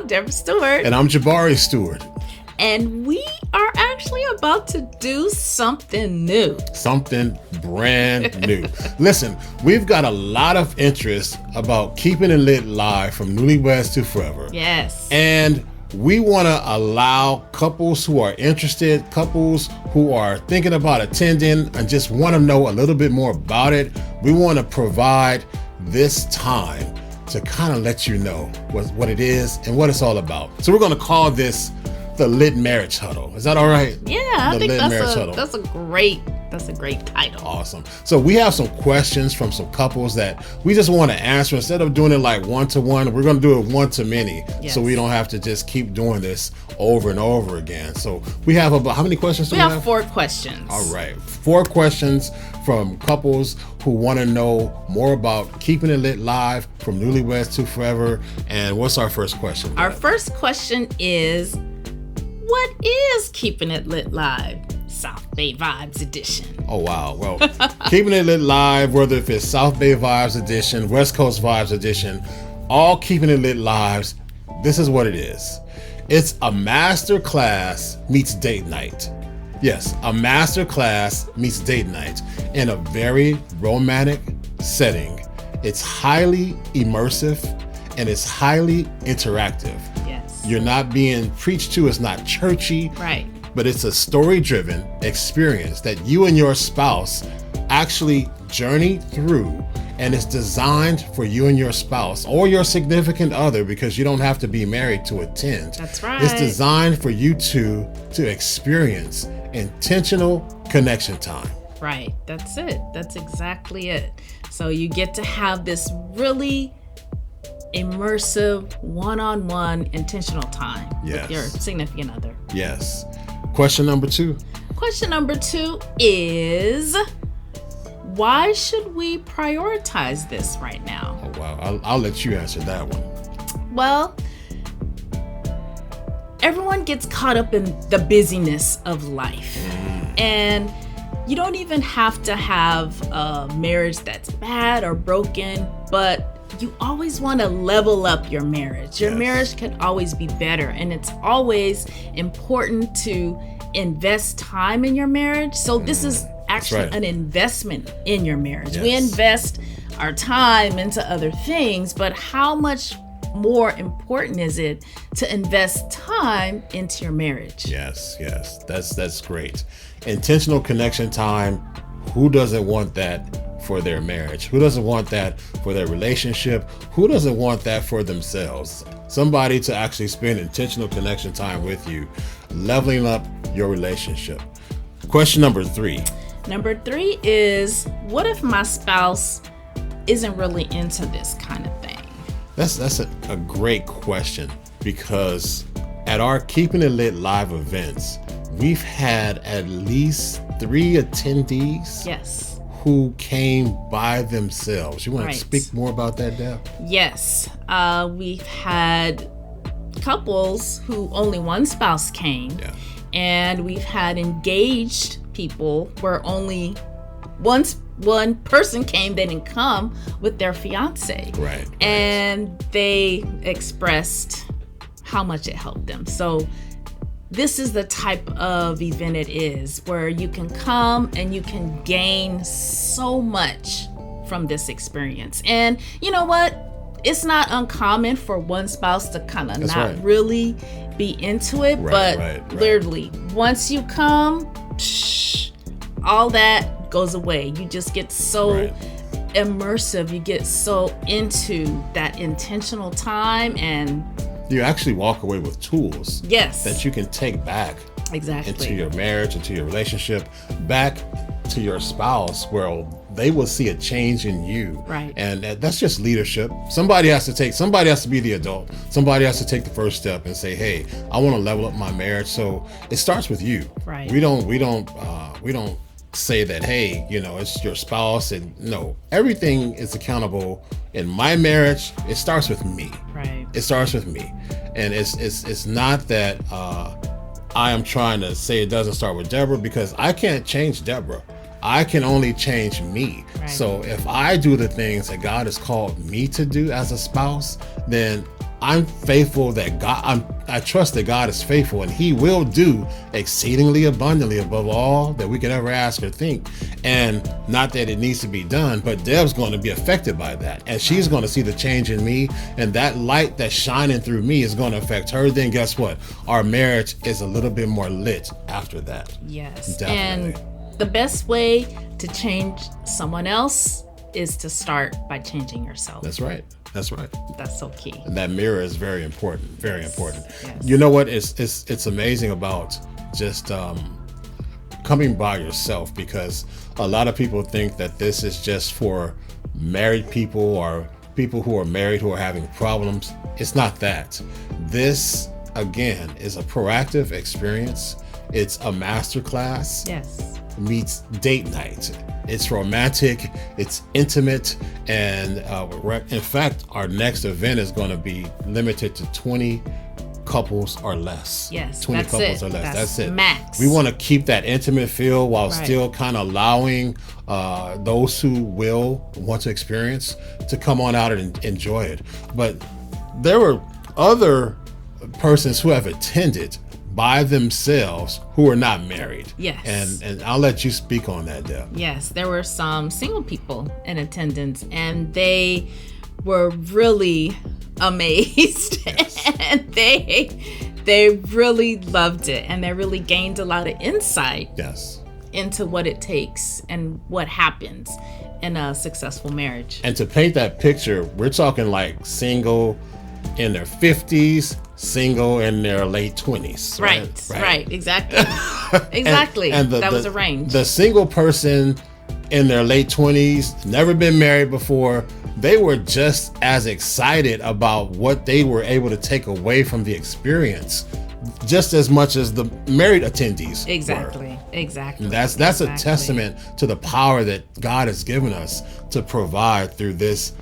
Deborah Stewart. And I'm Jabari Stewart. And we are actually about to do something new. Something brand new. Listen, we've got a lot of interest about keeping it lit live from newlyweds to forever. Yes. And we want to allow couples who are interested, couples who are thinking about attending and just want to know a little bit more about it. We want to provide this time to kind of let you know what it is and what it's all about. So we're going to call this the Lit Marriage Huddle. Is that all right? Yeah, I think that's a great title. Awesome. So we have some questions from some couples that we just want to answer. Instead of doing it like one-to-one, we're going to do it one-to-many. Yes. So we don't have to just keep doing this over and over again. So we have about, how many questions do we have? We have 4 questions. All right. 4 questions from couples who want to know more about keeping it lit live from newlyweds to forever. And what's our first question? Our first question is, what is Keeping It Lit Live? South Bay Vibes Edition. Oh, wow. Well, Keeping It Lit Live, whether if it's South Bay Vibes Edition, West Coast Vibes Edition, all Keeping It Lit Lives, this is what it is. It's a master class meets date night. Yes, a master class meets date night in a very romantic setting. It's highly immersive and it's highly interactive. You're not being preached to. It's not churchy. Right. But it's a story-driven experience that you and your spouse actually journey through, and it's designed for you and your spouse or your significant other, because you don't have to be married to attend. That's right. It's designed for you two to experience intentional connection time. Right. That's it. That's exactly it. So you get to have this really immersive, one-on-one, intentional time with your significant other. Yes. Question number 2. Question number 2 is, why should we prioritize this right now? Oh, wow. I'll let you answer that one. Well, everyone gets caught up in the busyness of life. And you don't even have to have a marriage that's bad or broken, but you always want to level up your marriage. Your marriage can always be better, and it's always important to invest time in your marriage. So this is actually an investment in your marriage. We invest our time into other things, but how much more important is it to invest time into your marriage? Yes. That's great. Intentional connection time. Who doesn't want that for their marriage? Who doesn't want that for their relationship? Who doesn't want that for themselves? Somebody to actually spend intentional connection time with you, leveling up your relationship. Question number 3. Number 3 is, what if my spouse isn't really into this kind of thing? That's a great question, because at our Keeping It Lit live events, we've had at least 3 attendees who came by themselves. You want to speak more about that, Deb? Yes. We've had couples who only one spouse came. Yeah. And we've had engaged people where only one person came, they didn't come with their fiance. Right. And they expressed how much it helped them. So this is the type of event it is, where you can come and you can gain so much from this experience. And you know what? It's not uncommon for one spouse to kind of not really be into it, but literally, once you come, all that goes away. You just get so immersive. You get so into that intentional time, and you actually walk away with tools that you can take back into your marriage, into your relationship, back to your spouse, where they will see a change in you. Right. And that's just leadership. Somebody has to be the adult. Somebody has to take the first step and say, hey, I want to level up my marriage. So it starts with you. Right. We don't say that, hey, it's your spouse, and no, everything is accountable. In my marriage, it starts with me. Right. It starts with me. And it's not that I am trying to say it doesn't start with Deborah, because I can't change Deborah. I can only change me. Right. So if I do the things that God has called me to do as a spouse, then I'm faithful that God, I trust that God is faithful, and he will do exceedingly abundantly above all that we could ever ask or think. And not that it needs to be done, but Deb's going to be affected by that. And she's going to see the change in me, and that light that's shining through me is going to affect her. Then guess what? Our marriage is a little bit more lit after that. Yes. Definitely. And the best way to change someone else is to start by changing yourself. That's right. That's right. That's so key. And that mirror is very important. Very important. Yes. You know what? It's amazing about just coming by yourself, because a lot of people think that this is just for married people or people who are married who are having problems. It's not that. This, again, is a proactive experience. It's a masterclass. Yes. Meets date night. It's romantic, it's intimate, and in fact, our next event is going to be limited to 20 couples or less. Yes, 20 that's couples it. or less. That's it. Max. We want to keep that intimate feel while Right. still kind of allowing those who will want to experience to come on out and enjoy it. But there were other persons who have attended by themselves who are not married. Yes. And I'll let you speak on that, Deb. Yes, there were some single people in attendance, and they were really amazed. Yes. And they really loved it, and they really gained a lot of insight Yes. into what it takes and what happens in a successful marriage. And to paint that picture, we're talking like single in their 50s, single in their late 20s. Right, exactly. Exactly. And that was a range. The single person in their late 20s, never been married before, they were just as excited about what they were able to take away from the experience, just as much as the married attendees were. Exactly. And that's a testament to the power that God has given us to provide through this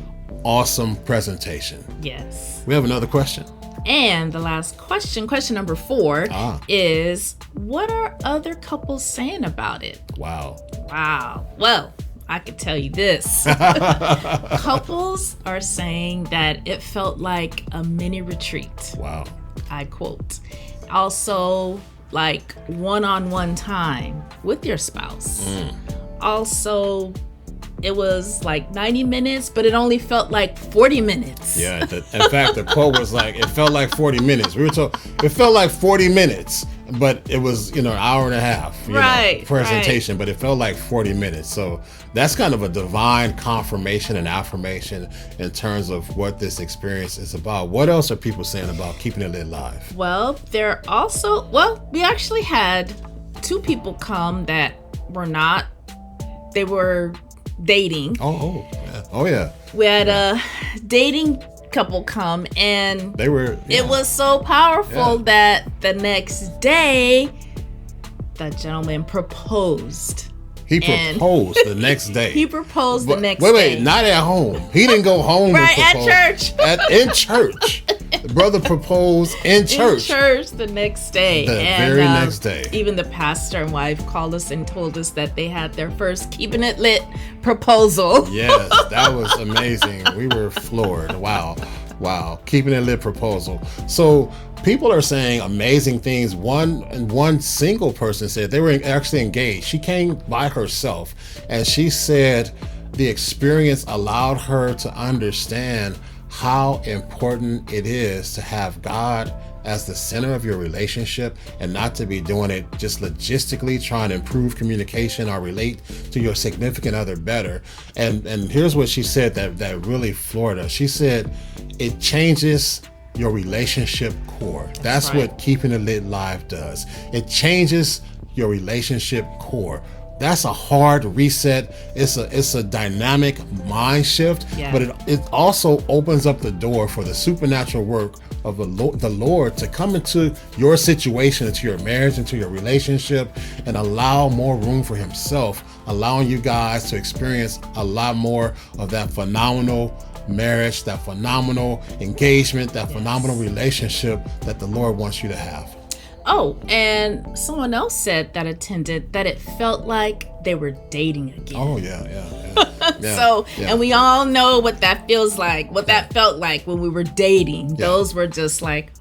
awesome presentation. Yes. We have another question. And the last question number 4, Ah. is what are other couples saying about it? Wow. Wow. Well, I could tell you this. Couples are saying that it felt like a mini retreat. Wow. I quote. Also, like one-on-one time with your spouse. Also, it was like 90 minutes, but it only felt like 40 minutes. Yeah. In fact, the quote was like, it felt like 40 minutes. We were told it felt like 40 minutes, but it was, an hour and a half, presentation, but it felt like 40 minutes. So that's kind of a divine confirmation and affirmation in terms of what this experience is about. What else are people saying about keeping it lit live? Well, we actually had 2 people come that were not, they were dating. Oh yeah. We had a dating couple come, and They were. Yeah. it was so powerful that the next day the gentleman proposed. He proposed the next day. He proposed the next Wait, day. not at home. He didn't go home. Right, and at propose. church. In church. The brother proposed in church. In church the next day. The and, very next day. Even the pastor and wife called us and told us that they had their first Keeping It Lit proposal. Yes, that was amazing. We were floored. Wow. Keeping it lit proposal. So people are saying amazing things. One single person said they were actually engaged. She came by herself, and she said the experience allowed her to understand how important it is to have God as the center of your relationship, and not to be doing it just logistically trying to improve communication or relate to your significant other better. And here's what she said that really floored us. She said it changes your relationship core. That's right. What Keeping It Lit Live does. It changes your relationship core. That's a hard reset. It's a dynamic mind shift, but it also opens up the door for the supernatural work of the Lord to come into your situation, into your marriage, into your relationship, and allow more room for Himself, allowing you guys to experience a lot more of that phenomenal marriage, that phenomenal engagement, that phenomenal relationship that the Lord wants you to have. Oh, and someone else said that attended that it felt like they were dating again. Oh, yeah. And we all know what that feels like, what that felt like when we were dating. Those were just like,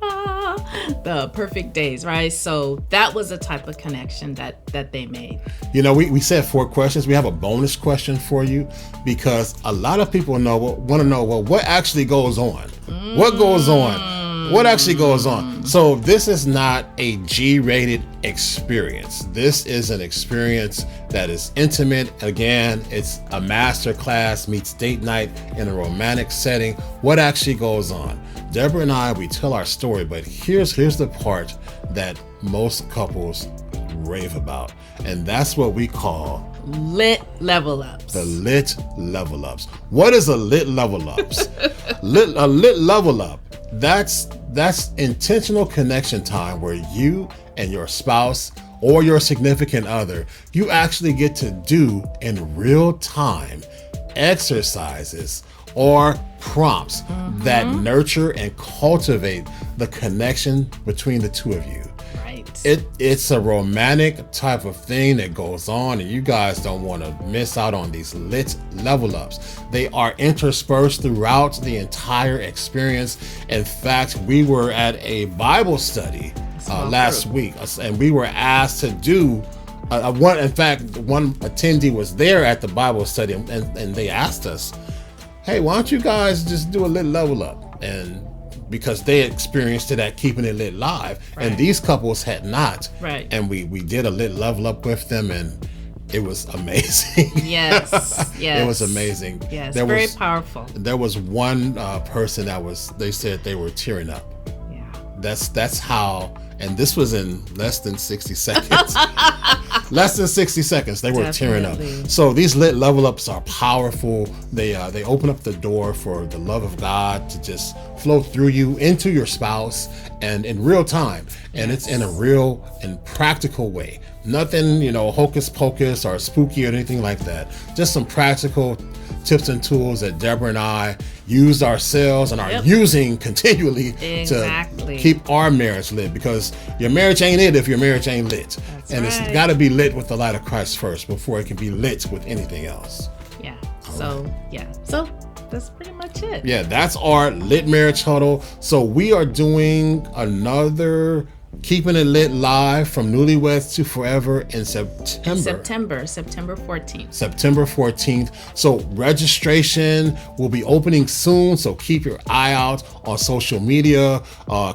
the perfect days, right? So that was a type of connection that they made. You know, we said 4 questions. We have a bonus question for you because a lot of people want to know, well, what actually goes on? What goes on? What actually goes on? So this is not a G-rated experience. This is an experience that is intimate. Again, it's a master class meets date night in a romantic setting. What actually goes on? Deborah and I, we tell our story, but here's the part that most couples rave about, and that's what we call lit level ups. The lit level ups. What is a lit level ups? A lit level up. That's intentional connection time where you and your spouse or your significant other, you actually get to do in real time exercises or prompts that nurture and cultivate the connection between the two of you. Right. It's a romantic type of thing that goes on, and you guys don't want to miss out on these lit level ups. They are interspersed throughout the entire experience. In fact, we were at a Bible study last week, and we were asked to do one attendee was there at the Bible study, and they asked us, hey, why don't you guys just do a lit level up? And because they experienced it at Keeping It Lit Live, and these couples had not. Right. And we did a lit level up with them, and it was amazing. Yes. It was amazing. Yes, very powerful. There was one person they said they were tearing up. Yeah. That's how, and this was in less than 60 seconds. Less than 60 seconds, they were tearing up. So these lit level ups are powerful. They open up the door for the love of God to just flow through you into your spouse and in real time. And it's in a real and practical way. Nothing, hocus pocus or spooky or anything like that. Just some practical tips and tools that Deborah and I used ourselves and are using continually to keep our marriage lit, because your marriage ain't it if your marriage ain't lit. It's got to be lit with the light of Christ first before it can be lit with anything else. Yeah. So that's pretty much it. Yeah, that's our lit marriage huddle. So we are doing another Keeping It Lit Live from Newlyweds to Forever in September 14th. September 14th. So registration will be opening soon. So keep your eye out on social media.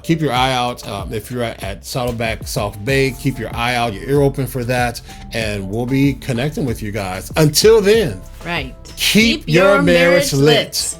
Keep your eye out if you're at Saddleback South Bay. Keep your eye out, your ear open for that. And we'll be connecting with you guys. Until then, right. Keep your marriage lit.